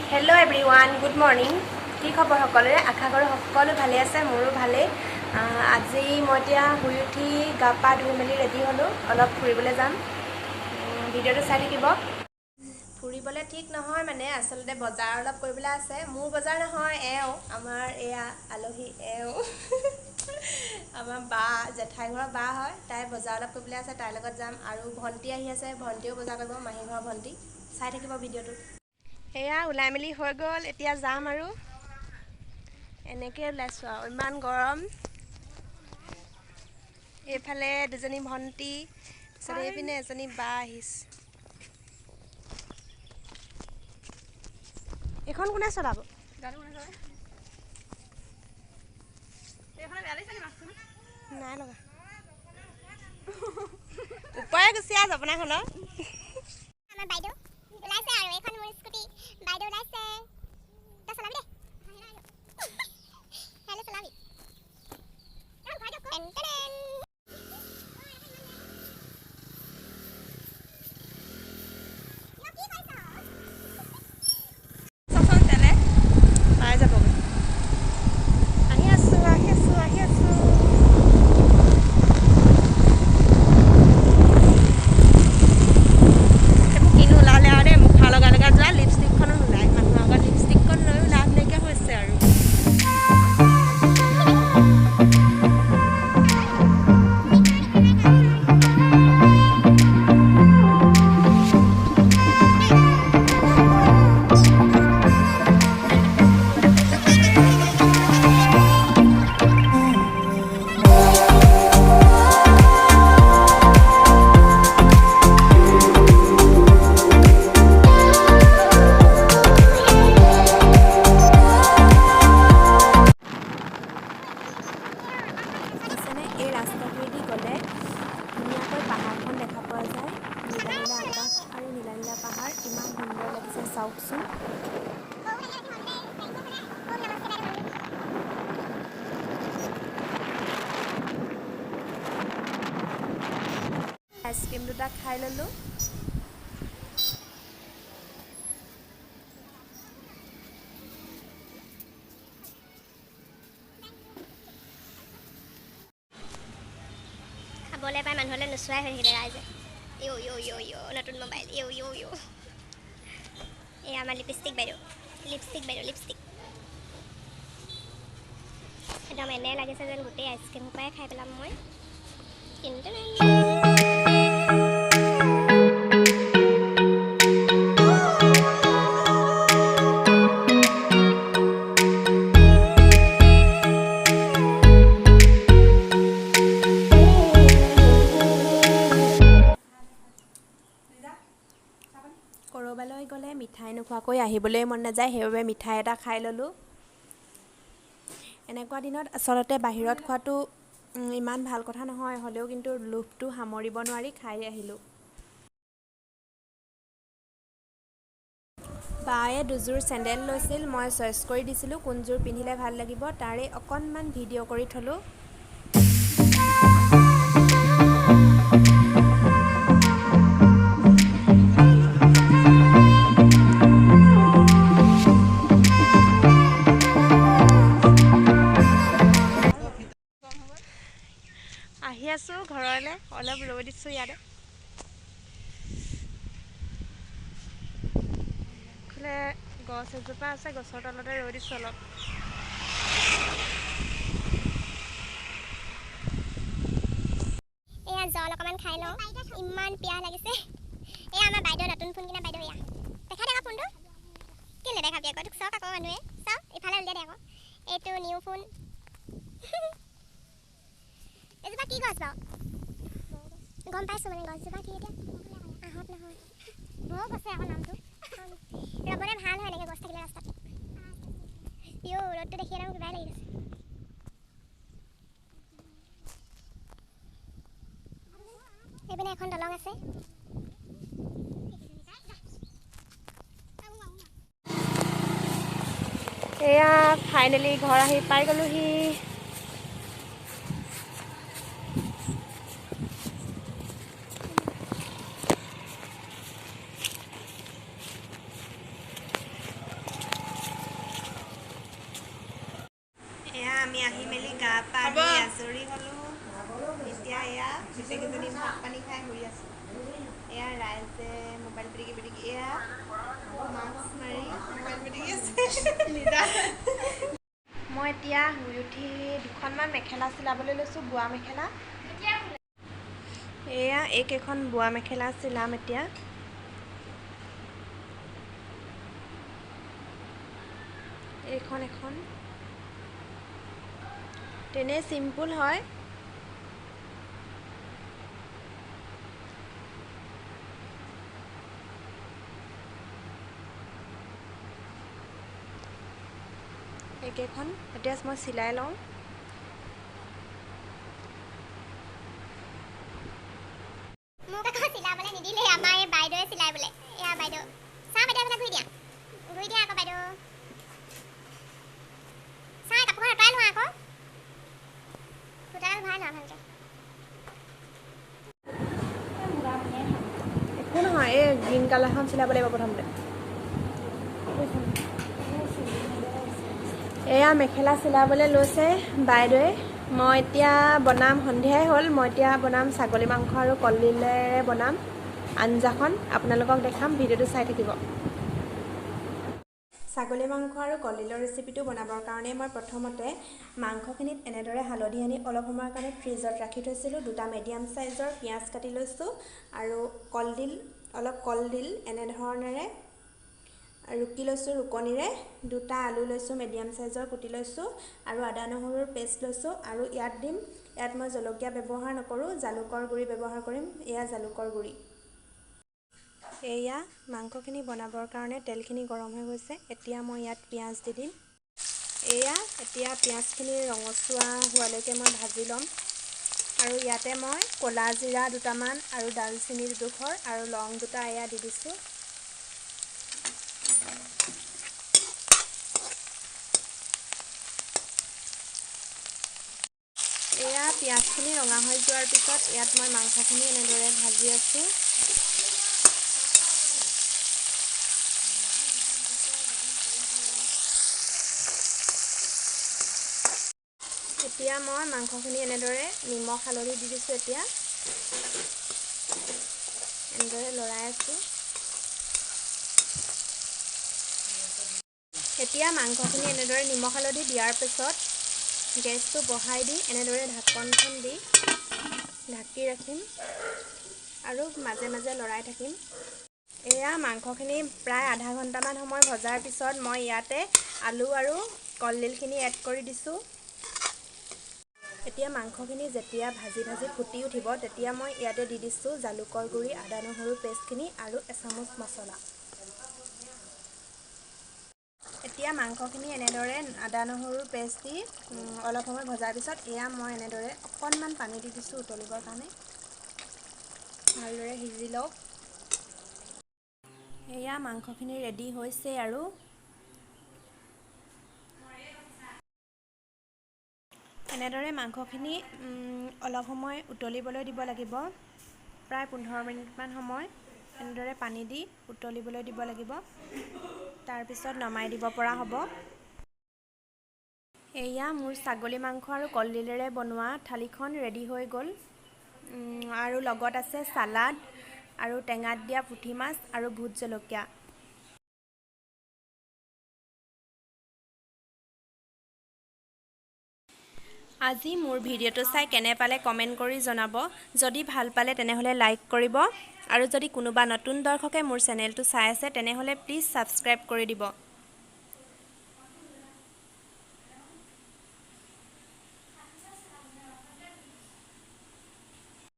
Hello everyone, good morning. কি খবৰ সকলোৰে আশা কৰোঁ সকলো ভালে আছে মোৰো ভালে আজি মই এতিয়া শুই উঠি গা পা ধুই মেলি ৰেডি হ'লো অলপ ফুৰিবলৈ যাম ভিডিঅ'টো চাই থাকিব ফুৰিবলৈ ঠিক নহয় মানে আসলতে বজাৰ অলপ কৰিবলৈ আছে মোৰ বজাৰ নহয় আমাৰ এয়া আলহী আমাৰ বা জেঠাই ঘৰৰ বা হয় তাই বজাৰ অলপ কৰিবলৈ আছে তাইৰ লগত যাম আৰু ভণ্টি আহি আছে ভণ্টিও বজাৰ কৰিব মাহী ঘৰৰ ভণ্টি চাই থাকিব ভিডিঅ'টো এয়া ওলাই মেলি হৈ গ'ল এতিয়া যাম আৰু এনেকৈ ওলাইছোঁ আৰু ইমান গৰম এইফালে দুজনী ভণ্টি তাৰপিছত এইপিনে এজনী বা আহিছে এখন কোনে চলাব নাই লগা উপায় গুচি আহ জপনাখনৰ আমাৰ বাইদেউ ওলাইছে আৰু এখন মোৰ স্কুটি বাইদেউ ওলাইছে তই চলাবি দে হেল্ল চলাবি পাই যাবগৈ আহি আছোঁ কিনো ওলালে আৰু দেই মুখৰ লগা যোৱা লিপষ্টিকখনো নোলায় মানুহৰ আগত লিপষ্টিকখন লৈও লাভ নাইকিয়া হৈছে আৰু এই ৰাস্তাটোৱেদি গ'লে ধুনীয়াকৈ পাহাৰখন দেখা পোৱা যায় নীলা নীলা আকাশ আৰু নীলা নীলা পাহাৰ ইমান সুন্দৰ লাগিছে চাওকচোন আইচক্ৰীম দুটা খাই ল'লোঁ খাবলৈ পাই মানুহলৈ নোচোৱাই হৈ থাকিলে ৰাইজে নতুন মোবাইল এয়া আমাৰ লিপষ্টিক বাইদেউ একদম এনে লাগিছে যেন গোটেই আইচক্ৰীম সোপাই খাই পেলাম মই কিন্তু ক'ৰবালৈ গ'লে মিঠাই নোখোৱাকৈ আহিবলৈ মন নাযায় সেইবাবে মিঠাই এটা খাই ল'লোঁ এনেকুৱা দিনত আচলতে বাহিৰত খোৱাটো ইমান ভাল কথা নহয় হ'লেও কিন্তু লোভটো সামৰিব নোৱাৰি খাই আহিলোঁ বায়ে দুযোৰ চেণ্ডেল লৈছিল মই চইচ কৰি দিছিলোঁ কোনযোৰ পিন্ধিলে ভাল লাগিব তাৰে অকণমান ভিডিঅ' কৰি থলোঁ আহি আছোঁ ঘৰলৈ অলপ ৰৈ দিছোঁ ইয়াতে গছ এজোপা আছে গছৰ তলতে ৰৈ দিছোঁ অলপ এয়া জল অকণমান খাই লওঁ ইমান পিয়াহ লাগিছে এয়া আমাৰ বাইদেউ নতুন ফোন কিনা বাইদেউ এয়া দেখাই দেখা ফোনটো কেলৈ দেখাবি আকৌ তোক চাওক আকৌ মানুহে চাওক ইফালে উলিয়াই দে আকৌ এইটো নিউ ফোন এজোপা কি গছ বাৰু গম পাইছোঁ মানে গছজোপা কি এতিয়া আহঁত নহয় ময়ো কৈছে আকৌ নামটো ৰ'বলে ভাল হয় এনেকৈ গছ থাকিলে ৰাস্তাত ৰ'দটো দেখি একদম কিবাই লাগি গৈছে এইপিনে এখন দলং আছে এয়া ফাইনেলি ঘৰ আহি পাই গ'লোহি আমি আহি মেলি গা পা ধুই আজৰি হ'লোঁ। এতিয়া এয়া গোটেইকেইজনী ভাত পানী খাই শুই আছোঁ। এয়া ৰাইজে মোবাইল পিটিকি পিটিকি এয়া মাছ মাৰি মোবাইল পিটিকি আছে। মই এতিয়া শুই উঠি দুখনমান মেখেলা চিলাবলৈ লৈছোঁ, বোৱা মেখেলা। এয়া এইকেইখন বোৱা মেখেলা চিলাম এতিয়া। এইখন এখন তেনেই চিম্পুল হয়। এইকেইখন এতিয়া মই চিলাই লওঁ। মোক আকৌ চিলাবলৈ নিদিলে, আমাৰ এই বাইদেৱে চিলাই বোলে। এয়া বাইদেউ চাহ, বাইদেউ এইফালে ঘূৰি দিয়া আকৌ বাইদেউ। চাহ কাপোৰখন আঁতৰাই লোৱা আকৌ, সূতাডাল ভৰাই লোৱা ভালকৈ। একো নহয়, এই গ্ৰীণ কালাৰখন চিলাব লাগিব প্ৰথমতে। এয়া মেখেলা চিলাবলৈ লৈছে বাইদেৱে। মই এতিয়া বনাম, সন্ধিয়াই হ'ল। মই এতিয়া বনাম ছাগলী মাংস আৰু কলডিলেৰে বনাম আঞ্জাখন। আপোনালোকক দেখাম, ভিডিঅ'টো চাই থাকিব। ছাগলী মাংস আৰু কলডিলৰ ৰেচিপিটো বনাবৰ কাৰণে মই প্ৰথমতে মাংসখিনিত এনেদৰে হালধি আনি অলপ সময়ৰ কাৰণে ফ্ৰিজত ৰাখি থৈছিলোঁ। দুটা মিডিয়াম চাইজৰ পিঁয়াজ কাটি লৈছোঁ আৰু কলডিল এনেধৰণেৰে ৰুকি লৈছোঁ ৰুকনিৰে। দুটা আলু লৈছোঁ মিডিয়াম চাইজৰ, কুটি লৈছোঁ আৰু আদা নহৰুৰ পেষ্ট লৈছোঁ। আৰু ইয়াত মই জলকীয়া ব্যৱহাৰ নকৰোঁ, জালুকৰ গুড়ি ব্যৱহাৰ কৰিম। এয়া জালুকৰ গুড়ি। এয়া মাংসখিনি বনাবৰ কাৰণে তেলখিনি গৰম হৈ গৈছে। এতিয়া মই ইয়াত পিঁয়াজ দি দিম। এতিয়া পিঁয়াজখিনি ৰঙচুৱা হোৱালৈকে মই ভাজি ল'ম। আৰু ইয়াতে মই ক'লা জিৰা দুটামান আৰু ডালচেনি দুডোখৰ আৰু লং দুটা এয়া দি দিছোঁ। এয়া পিঁয়াজখিনি ৰঙা হৈ যোৱাৰ পিছত ইয়াত মই মাংসখিনি এনেদৰে ভাজি আছোঁ। এতিয়া মই মাংসখিনি এনেদৰে নিমখ হালধি দি দিছোঁ। এতিয়া এনেদৰে লৰাই আছোঁ। এতিয়া মাংসখিনি এনেদৰে নিমখ হালধি দিয়াৰ পিছত গেছটো বঢ়াই দি এনেদৰে ঢাকনখন দি ঢাকি ৰাখিম আৰু মাজে মাজে লৰাই থাকিম। এয়া মাংসখিনি প্ৰায় আধা ঘণ্টামান সময় ভজাৰ পিছত মই ইয়াতে আলু আৰু কলডিলখিনি এড কৰি দিছোঁ। এতিয়া মাংসখিনি যেতিয়া ভাজি ফুটি উঠিব, তেতিয়া মই ইয়াতে দি দিছোঁ জালুকৰ গুড়ি, আদা নহৰুৰ পেষ্টখিনি আৰু এচামুচ মছলা। এতিয়া মাংসখিনি এনেদৰে আদা নহৰুৰ পেষ্ট দি অলপ সময় ভজাৰ পিছত এয়া মই এনেদৰে অকণমান পানী দি দিছোঁ উতলিবৰ কাৰণে। ভালদৰে সিজি লওক। এয়া মাংসখিনি ৰেডি হৈছে আৰু এনেদৰে মাংসখিনি অলপ সময় উতলিবলৈ দিব লাগিব। প্ৰায় 15 মিনিটমান সময় এনেদৰে পানী দি উতলিবলৈ দিব লাগিব। তাৰপিছত নমাই দিব পৰা হ'ব। এয়া মোৰ ছাগলী মাংস আৰু কলডিলেৰে বনোৱা থালিখন ৰেডি হৈ গ'ল। আৰু লগত আছে চালাড আৰু টেঙাত দিয়া পুঠি মাছ আৰু ভোট জলকীয়া। আজি মোৰ ভিডিঅ'টো চাই কেনে পালে কমেণ্ট কৰি জনাব। যদি ভাল পালে তেনেহ'লে লাইক কৰিব। আৰু যদি কোনোবা নতুন দৰ্শকে মোৰ চেনেলটো চাই আছে তেনেহ'লে প্লিজ ছাবস্ক্ৰাইব কৰি দিব।